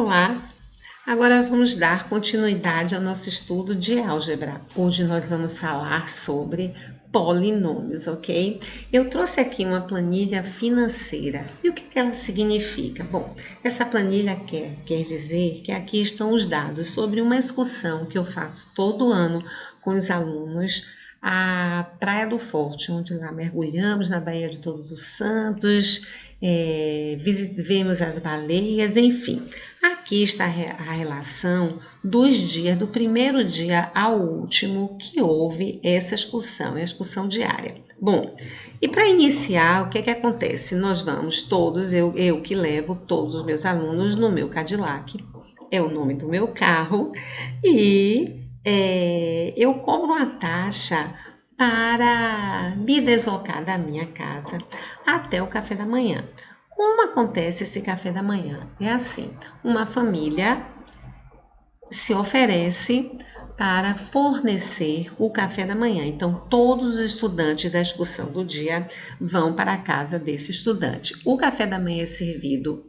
Olá! Agora vamos dar continuidade ao nosso estudo de álgebra. Hoje nós vamos falar sobre polinômios, ok? Eu trouxe aqui uma planilha financeira. E o que ela significa? Bom, essa planilha quer dizer que aqui estão os dados sobre uma excursão que eu faço todo ano com os alunos à Praia do Forte, onde lá mergulhamos na Baía de Todos os Santos, vemos as baleias, enfim. Aqui está a relação dos dias, do primeiro dia ao último que houve essa excursão, a excursão diária. Bom, e para iniciar, o que acontece? Nós vamos todos, eu que levo todos os meus alunos no meu Cadillac, é o nome do meu carro, e eu cobro uma taxa para me deslocar da minha casa até o café da manhã. Como acontece esse café da manhã? É assim, uma família se oferece para fornecer o café da manhã. Então, todos os estudantes da excursão do dia vão para a casa desse estudante. O café da manhã é servido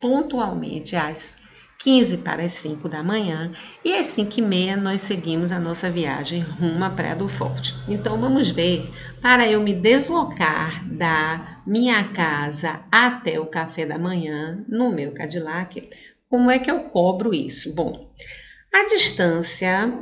pontualmente às 15 para as 5 da manhã e às 5h30 nós seguimos a nossa viagem rumo à Praia do Forte. Então vamos ver, para eu me deslocar da minha casa até o café da manhã no meu Cadillac, como é que eu cobro isso? Bom, a distância,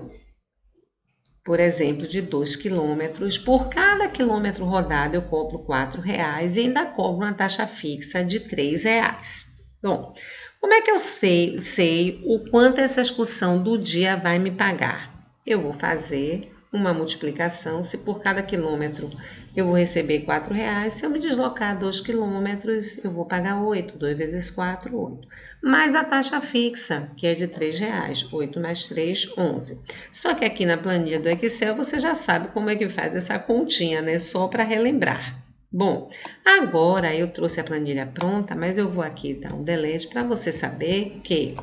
por exemplo, de 2 quilômetros, por cada quilômetro rodado eu cobro R$4 e ainda cobro uma taxa fixa de R$3. Bom, como é que eu sei o quanto essa excursão do dia vai me pagar? Eu vou fazer uma multiplicação, se por cada quilômetro eu vou receber R$4, se eu me deslocar 2 quilômetros, eu vou pagar 8, 2 vezes 4, 8. Mais a taxa fixa, que é de R$3, 8 mais 3, 11. Só que aqui na planilha do Excel você já sabe como é que faz essa continha, né? Só para relembrar. Bom, agora eu trouxe a planilha pronta, mas eu vou aqui dar um delete para você saber que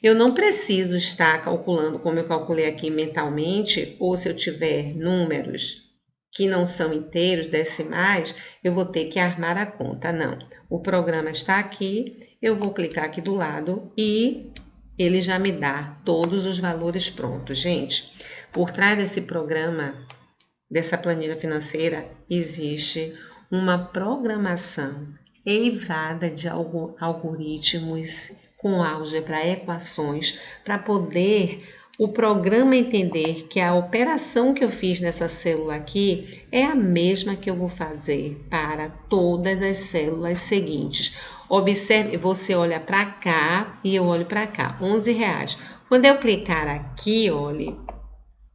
eu não preciso estar calculando como eu calculei aqui mentalmente, ou se eu tiver números que não são inteiros, decimais, eu vou ter que armar a conta. Não, o programa está aqui, eu vou clicar aqui do lado e ele já me dá todos os valores prontos. Gente, por trás desse programa, dessa planilha financeira, existe uma programação eivada de algoritmos com álgebra, equações, para poder o programa entender que a operação que eu fiz nessa célula aqui é a mesma que eu vou fazer para todas as células seguintes. Observe, você olha para cá e eu olho para cá, R$11. Quando eu clicar aqui, olhe,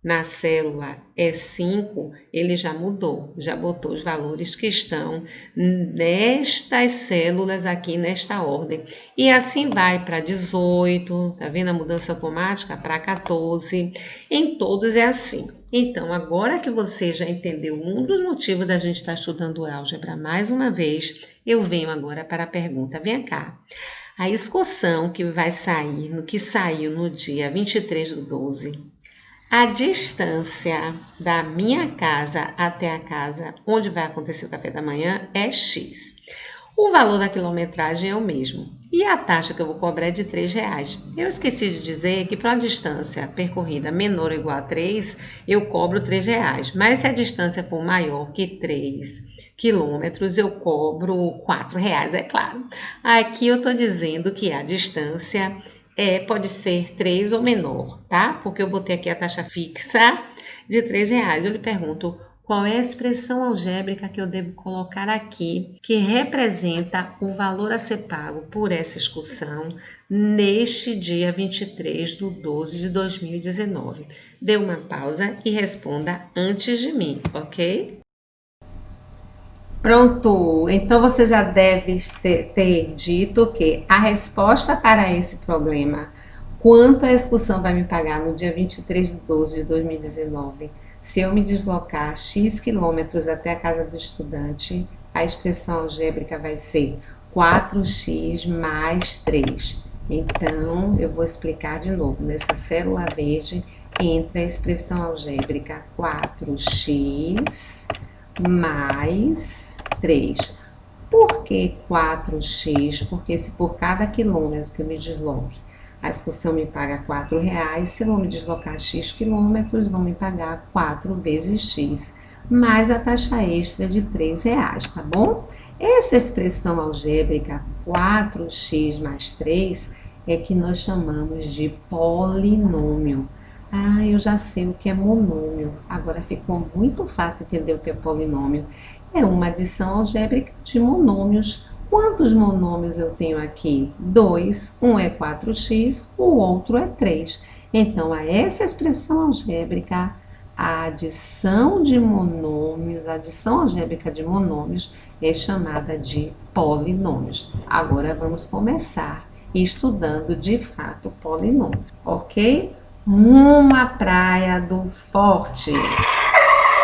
na célula E5, ele já mudou, já botou os valores que estão nestas células aqui, nesta ordem. E assim vai para 18, tá vendo a mudança automática? Para 14, em todos é assim. Então, agora que você já entendeu um dos motivos da gente estar estudando álgebra mais uma vez, eu venho agora para a pergunta, vem cá. A excursão que saiu no dia 23/12, a distância da minha casa até a casa onde vai acontecer o café da manhã é X. O valor da quilometragem é o mesmo. E a taxa que eu vou cobrar é de R$3. Eu esqueci de dizer que para a distância percorrida menor ou igual a 3, eu cobro R$3. Mas se a distância for maior que 3 quilômetros, eu cobro R$4, é claro. Aqui eu estou dizendo que a distância pode ser 3 ou menor, tá? Porque eu botei aqui a taxa fixa de R$3. Eu lhe pergunto, qual é a expressão algébrica que eu devo colocar aqui que representa o valor a ser pago por essa excursão neste dia 23/12/2019? Dê uma pausa e responda antes de mim, ok? Pronto, então você já deve ter dito que a resposta para esse problema, quanto a excursão vai me pagar no dia 23/12/2019, se eu me deslocar X quilômetros até a casa do estudante, a expressão algébrica vai ser 4x mais 3. Então, eu vou explicar de novo. Nessa célula verde, entra a expressão algébrica 4x mais 3. Por que 4x? Porque se por cada quilômetro que eu me desloque A excursão me paga R$ 4. Se eu vou me deslocar X quilômetros, vão me pagar 4 vezes X, mais a taxa extra de R$ 3, tá bom? Essa expressão algébrica 4x mais 3 é que nós chamamos de polinômio. Ah, eu já sei o que é monômio. Agora ficou muito fácil entender o que é polinômio. É uma adição algébrica de monômios. Quantos monômios eu tenho aqui? 2. Um é 4x, o outro é 3. Então, a essa expressão algébrica, a adição de monômios, a adição algébrica de monômios é chamada de polinômios. Agora vamos começar estudando de fato polinômios, ok? Uma praia do Forte.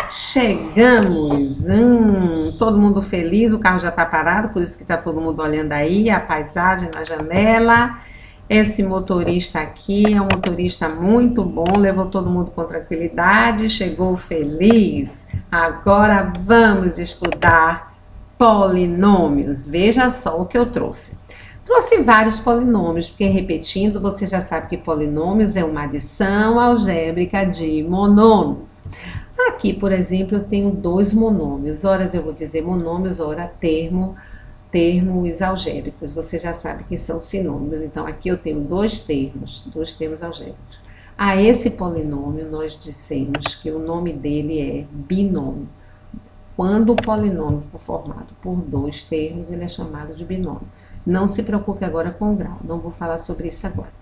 Chegamos, todo mundo feliz, o carro já está parado, por isso que está todo mundo olhando aí, a paisagem na janela. Esse motorista aqui é um motorista muito bom, levou todo mundo com tranquilidade, chegou feliz. Agora vamos estudar polinômios. Veja só o que eu trouxe. Trouxe vários polinômios, porque repetindo, você já sabe que polinômios é uma adição algébrica de monômios. Aqui, por exemplo, eu tenho 2 monômios. Ora eu vou dizer monômios, ora termos algébricos. Você já sabe que são sinônimos. Então, aqui eu tenho 2 termos algébricos. A esse polinômio, nós dissemos que o nome dele é binômio. Quando o polinômio for formado por 2 termos, ele é chamado de binômio. Não se preocupe agora com o grau, não vou falar sobre isso agora.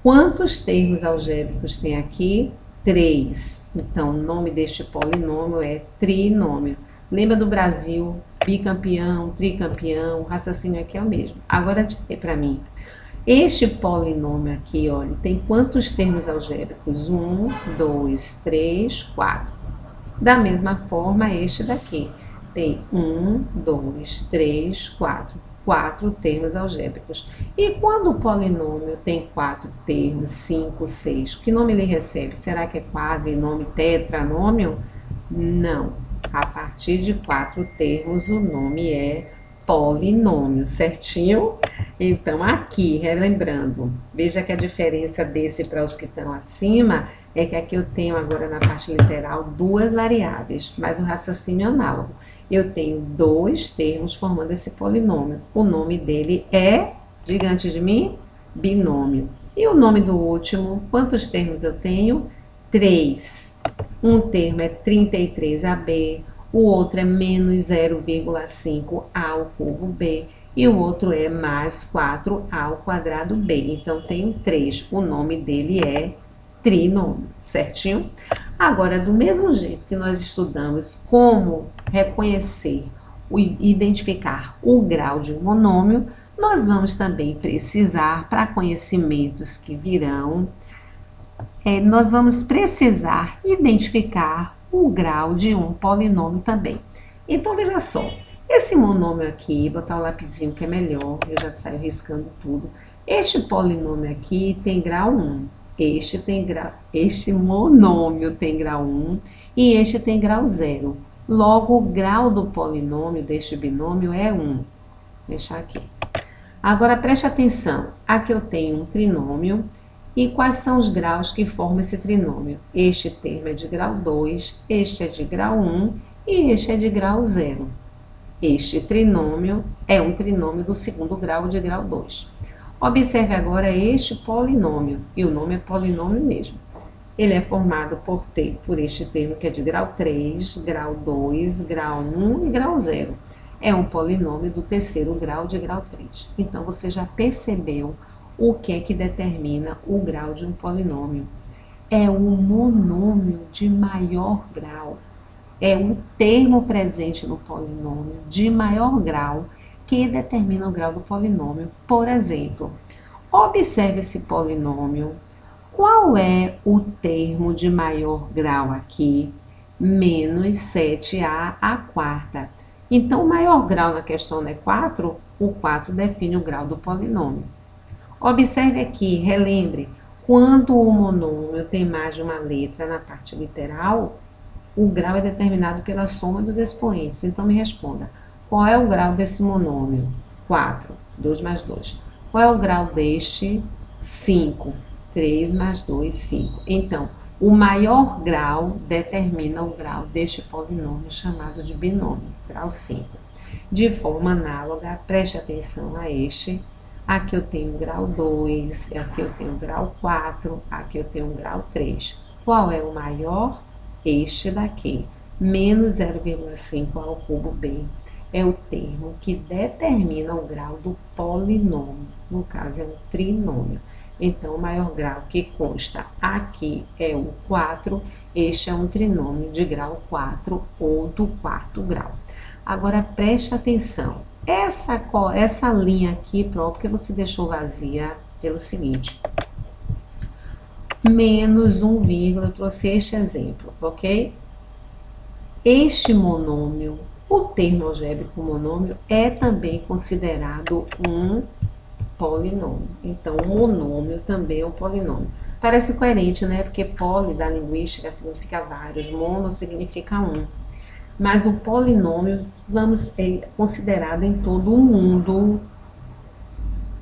Quantos termos algébricos tem aqui? 3. Então, o nome deste polinômio é trinômio. Lembra do Brasil? Bicampeão, tricampeão, o raciocínio aqui é o mesmo. Agora, diga para mim. Este polinômio aqui, olha, tem quantos termos algébricos? 1, 2, 3, 4. Da mesma forma, este daqui tem 1, 2, 3, 4. 4 termos algébricos. E quando o polinômio tem 4 termos, 5, 6, que nome ele recebe? Será que é quadrinômio, tetranômio? Não. A partir de 4 termos, o nome é polinômio, certinho? Então, aqui, relembrando, veja que a diferença desse para os que estão acima é que aqui eu tenho agora na parte literal 2 variáveis, mas o raciocínio é análogo. Eu tenho 2 termos formando esse polinômio. O nome dele é, diga antes de mim, binômio. E o nome do último, quantos termos eu tenho? 3. Um termo é 33AB, o outro é menos 0,5a ao cubo b, e o outro é mais 4a ao quadrado b. Então, tenho 3. O nome dele é trinômio, certinho? Agora, do mesmo jeito que nós estudamos como reconhecer e identificar o grau de um monômio, nós vamos também precisar, para conhecimentos que virão, nós vamos precisar identificar o grau de um polinômio também. Então, veja só, esse monômio aqui, botar um lapisinho que é melhor, eu já saio riscando tudo. Este polinômio aqui tem grau 1. Este monômio tem grau 1 e este tem grau 0. Logo, o grau do polinômio deste binômio é 1. Vou deixar aqui. Agora, preste atenção. Aqui eu tenho um trinômio. E quais são os graus que formam esse trinômio? Este termo é de grau 2, este é de grau 1 e este é de grau 0. Este trinômio é um trinômio do segundo grau de grau 2. Observe agora este polinômio, e o nome é polinômio mesmo. Ele é formado por este termo que é de grau 3, grau 2, grau 1 e grau 0. É um polinômio do terceiro grau de grau 3. Então, você já percebeu o que é que determina o grau de um polinômio? É o monômio de maior grau. É o termo presente no polinômio de maior grau que determina o grau do polinômio. Por exemplo, observe esse polinômio. Qual é o termo de maior grau aqui? Menos 7a à quarta. Então, o maior grau na questão é 4, o 4 define o grau do polinômio. Observe aqui, relembre, quando o monômio tem mais de uma letra na parte literal, o grau é determinado pela soma dos expoentes. Então, me responda, qual é o grau desse monômio? 4, 2 mais 2. Qual é o grau deste? 5. 3 mais 2, 5. Então, o maior grau determina o grau deste polinômio chamado de binômio, grau 5. De forma análoga, preste atenção a este. Aqui eu tenho grau 2, aqui eu tenho grau 4, aqui eu tenho grau 3. Qual é o maior? Este daqui, menos 0,5 ao cubo b. É o termo que determina o grau do polinômio, no caso é um trinômio. Então, o maior grau que consta aqui é o 4, este é um trinômio de grau 4 ou do quarto grau. Agora, preste atenção, essa linha aqui, porque você deixou vazia pelo seguinte, menos 1, eu trouxe este exemplo, ok? Este monômio, o termo algébrico monômio, é também considerado um polinômio. Então, o monômio também é um polinômio. Parece coerente, né? Porque poli da linguística significa vários, mono significa um. Mas o polinômio é considerado em todo o mundo,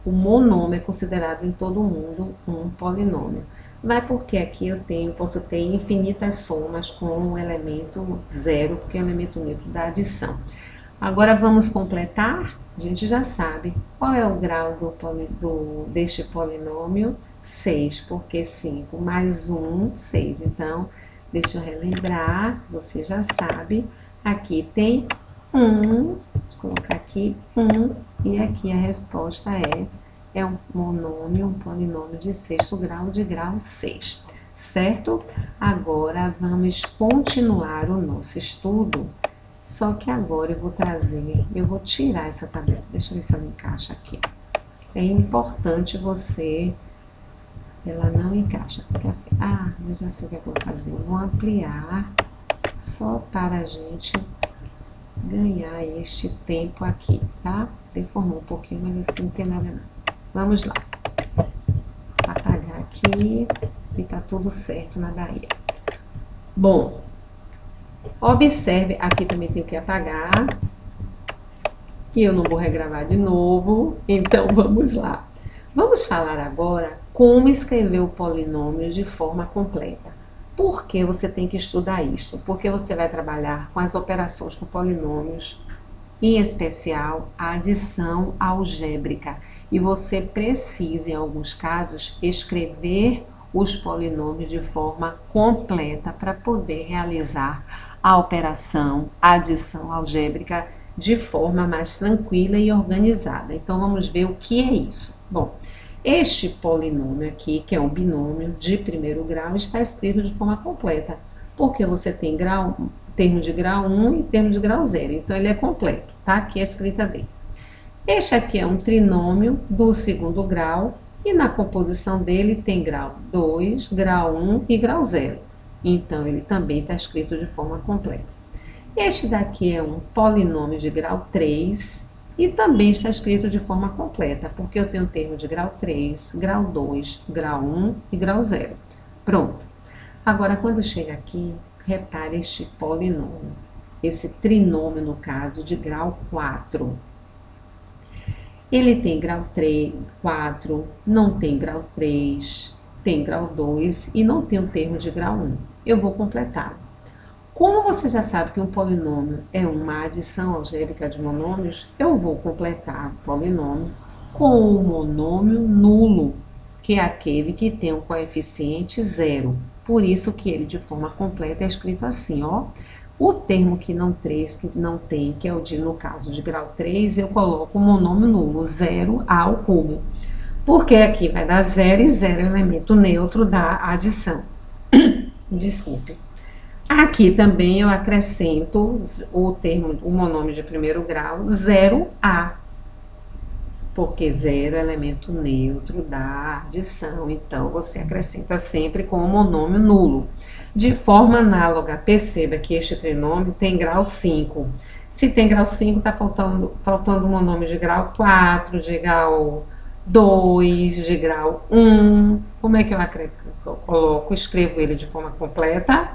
o monômio é considerado em todo o mundo um polinômio. Vai porque aqui posso ter infinitas somas com o elemento zero, porque é o elemento neutro da adição. Agora vamos completar? A gente já sabe qual é o grau deste polinômio? 6, porque 5 mais 1, 6. Então, deixa eu relembrar, você já sabe. Aqui tem 1, vou colocar aqui 1, e aqui a resposta é um monômio, um polinômio de sexto grau, de grau 6, certo? Agora, vamos continuar o nosso estudo. Só que agora eu vou tirar essa tabela. Deixa eu ver se ela encaixa aqui. É importante ela não encaixa. Eu já sei o que eu vou fazer. Eu vou ampliar só para a gente ganhar este tempo aqui, tá? Deformou um pouquinho, mas assim não tem nada não. Vamos lá. Apagar aqui e tá tudo certo na Bahia. Bom, observe, aqui também tenho que apagar, e eu não vou regravar de novo, então vamos lá. Vamos falar agora como escrever o polinômio de forma completa. Por que você tem que estudar isso? Porque você vai trabalhar com as operações com polinômios, em especial a adição algébrica, e você precisa, em alguns casos, escrever os polinômios de forma completa para poder realizar a operação, a adição algébrica de forma mais tranquila e organizada. Então, vamos ver o que é isso. Bom, este polinômio aqui, que é um binômio de primeiro grau, está escrito de forma completa, porque você tem termo de grau 1 e termo de grau 0, então ele é completo, tá? Aqui é a escrita dele. Este aqui é um trinômio do segundo grau, e na composição dele tem grau 2, grau 1 e grau 0. Então, ele também está escrito de forma completa. Este daqui é um polinômio de grau 3 e também está escrito de forma completa, porque eu tenho termo de grau 3, grau 2, grau 1 e grau 0. Pronto. Agora, quando chega aqui, repare este polinômio, esse trinômio, no caso, de grau 4. Ele tem grau 3, 4, não tem grau 3, tem grau 2 e não tem o termo de grau 1. Eu vou completar. Como você já sabe que um polinômio é uma adição algébrica de monômios, eu vou completar o polinômio com o monômio nulo, que é aquele que tem um coeficiente 0. Por isso que ele, de forma completa, é escrito assim, ó. O termo que não tem, que é o de, no caso de grau 3, eu coloco o monômio nulo, 0 ao cubo. Porque aqui vai dar 0 e 0 é o elemento neutro da adição. Desculpe. Aqui também eu acrescento o monômio de primeiro grau, 0A. Porque 0 é elemento neutro da adição, então você acrescenta sempre com o monômio nulo. De forma análoga, perceba que este trinômio tem grau 5. Se tem grau 5, está faltando um monômio de grau 4, de grau 2, de grau 1. Como é que eu escrevo ele de forma completa?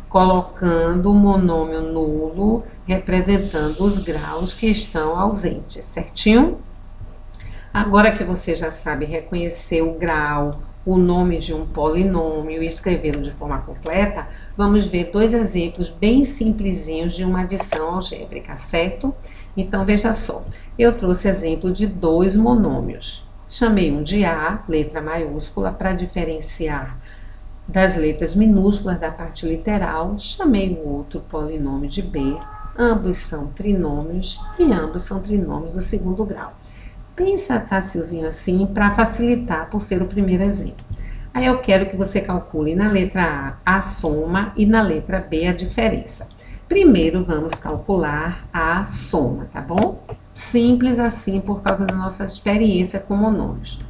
Colocando o monômio nulo representando os graus que estão ausentes, certinho? Agora que você já sabe reconhecer o grau, o nome de um polinômio e escrevê-lo de forma completa, vamos ver dois exemplos bem simplesinhos de uma adição algébrica, certo? Então, veja só, eu trouxe exemplo de dois monômios. Chamei um de A, letra maiúscula, para diferenciar das letras minúsculas da parte literal. Chamei o outro polinômio de B. Ambos são trinômios e ambos são trinômios do segundo grau. Pensa facilzinho assim para facilitar por ser o primeiro exemplo. Aí eu quero que você calcule na letra A soma e na letra B a diferença. Primeiro vamos calcular a soma, tá bom? Simples assim por causa da nossa experiência com monômios.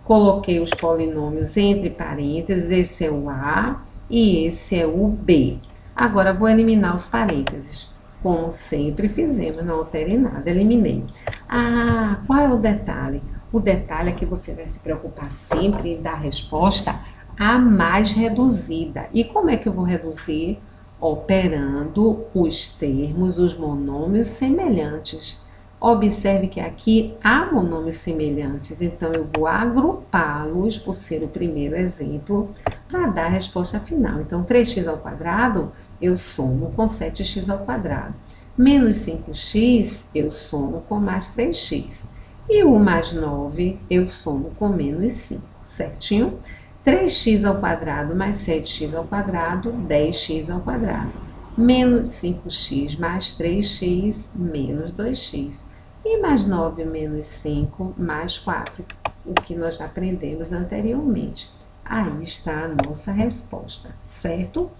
Coloquei os polinômios entre parênteses, esse é o A e esse é o B. Agora vou eliminar os parênteses. Como sempre fizemos, não alterei nada, eliminei. Ah, qual é o detalhe? O detalhe é que você vai se preocupar sempre em dar a resposta a mais reduzida. E como é que eu vou reduzir? Operando os termos, os monômios semelhantes. Observe que aqui há monômios semelhantes, então eu vou agrupá-los, por ser o primeiro exemplo, para dar a resposta final. Então, 3x ao quadrado, eu somo com 7x ao quadrado. Menos 5x, eu somo com mais 3x. E o mais 9, eu somo com menos 5, certinho? 3x ao quadrado mais 7x ao quadrado, 10x ao quadrado. Menos 5x mais 3x, menos 2x. E mais 9 menos 5 mais 4, o que nós já aprendemos anteriormente. Aí está a nossa resposta, certo?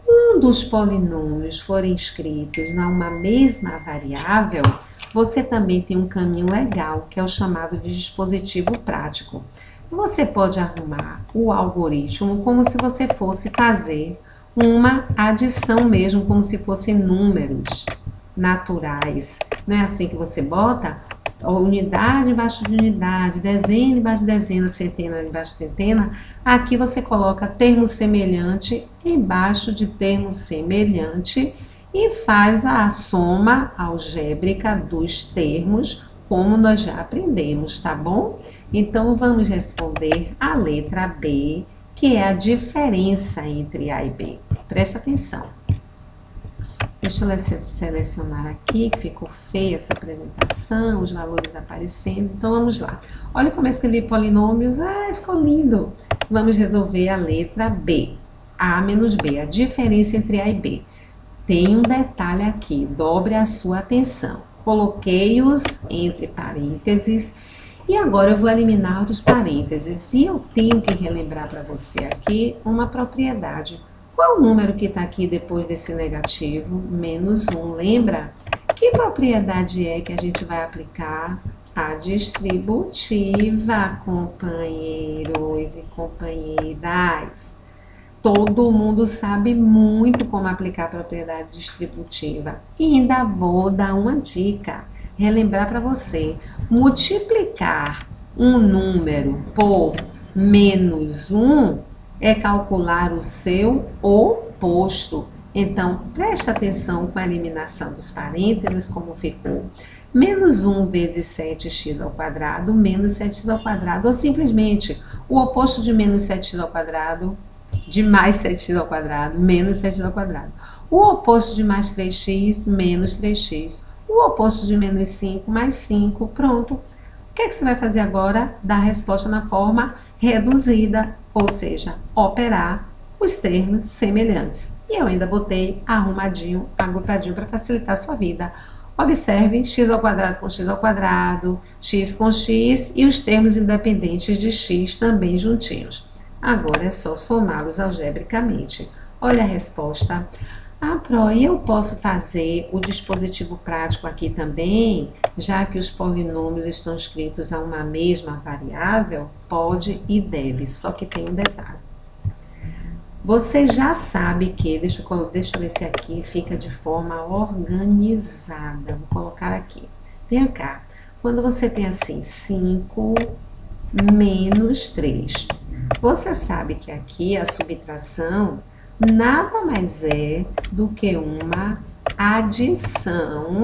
Quando os polinômios forem escritos numa mesma variável, você também tem um caminho legal, que é o chamado de dispositivo prático. Você pode arrumar o algoritmo como se você fosse fazer uma adição mesmo, como se fossem números naturais. Não é assim que você bota unidade embaixo de unidade, dezena embaixo de dezena, centena embaixo de centena? Aqui você coloca termo semelhante embaixo de termo semelhante e faz a soma algébrica dos termos, como nós já aprendemos, tá bom? Então, vamos responder a letra B, que é a diferença entre A e B. Presta atenção. Deixa eu selecionar aqui, que ficou feia essa apresentação, os valores aparecendo. Então, vamos lá. Olha como eu escrevi polinômios. Ah, ficou lindo. Vamos resolver a letra B. A menos B, a diferença entre A e B. Tem um detalhe aqui, dobre a sua atenção. Coloquei-os entre parênteses e agora eu vou eliminar os parênteses. E eu tenho que relembrar para você aqui uma propriedade. Qual o número que está aqui depois desse negativo? Menos 1. Lembra? Que propriedade é que a gente vai aplicar? A distributiva, companheiros e companheiras. Todo mundo sabe muito como aplicar a propriedade distributiva. E ainda vou dar uma dica, relembrar para você. Multiplicar um número por menos 1 é calcular o seu oposto. Então, presta atenção com a eliminação dos parênteses, como ficou. Menos 1 vezes 7x ao quadrado, menos 7x ao quadrado. Ou simplesmente, o oposto de menos 7x ao quadrado, de mais 7x ao quadrado, menos 7x ao quadrado. O oposto de mais 3x, menos 3x. O oposto de menos 5, mais 5. Pronto. O que é que você vai fazer agora? Dar a resposta na forma reduzida, ou seja, operar os termos semelhantes. E eu ainda botei arrumadinho, agrupadinho para facilitar a sua vida. Observe x ao quadrado com x ao quadrado, x com x e os termos independentes de x também juntinhos. Agora é só somá-los algebricamente. Olha a resposta. Ah, Pro, e eu posso fazer o dispositivo prático aqui também, já que os polinômios estão escritos a uma mesma variável? Pode e deve, só que tem um detalhe. Você já sabe que, deixa eu ver se aqui fica de forma organizada. Vou colocar aqui. Vem cá. Quando você tem assim, 5 menos 3. Você sabe que aqui a subtração nada mais é do que uma adição,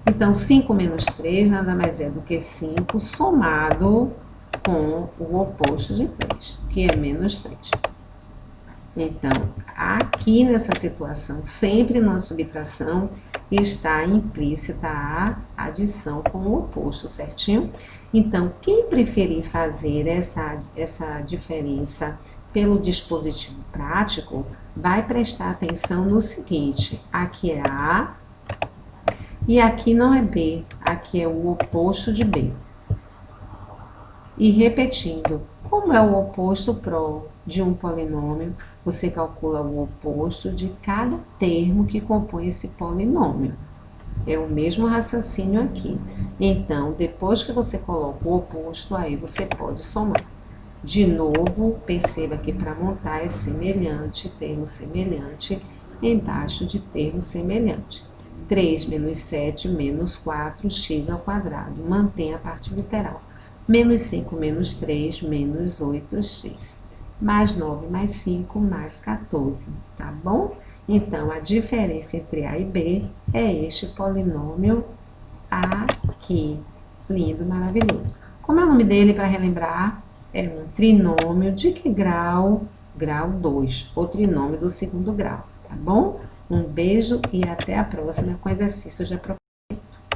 Então, 5 menos 3 nada mais é do que 5 somado com o oposto de 3, que é menos 3. Então, aqui nessa situação, sempre na subtração, está implícita a adição com o oposto, certinho? Então, quem preferir fazer essa diferença pelo dispositivo prático, vai prestar atenção no seguinte: aqui é A e aqui não é B, aqui é o oposto de B. E repetindo, como é o oposto de um polinômio, você calcula o oposto de cada termo que compõe esse polinômio. É o mesmo raciocínio aqui. Então, depois que você coloca o oposto, aí você pode somar. De novo, perceba que para montar é semelhante, termo semelhante, embaixo de termo semelhante. 3 menos 7 menos 4, x ao quadrado. Mantém a parte literal. Menos 5 menos 3 menos 8x. Mais 9 mais 5 mais 14, tá bom? Então, a diferença entre A e B é este polinômio aqui. Lindo, maravilhoso. Como é o nome dele para relembrar? É um trinômio de que grau? Grau 2, o trinômio do segundo grau, tá bom? Um beijo e até a próxima com exercício de aprofundamento.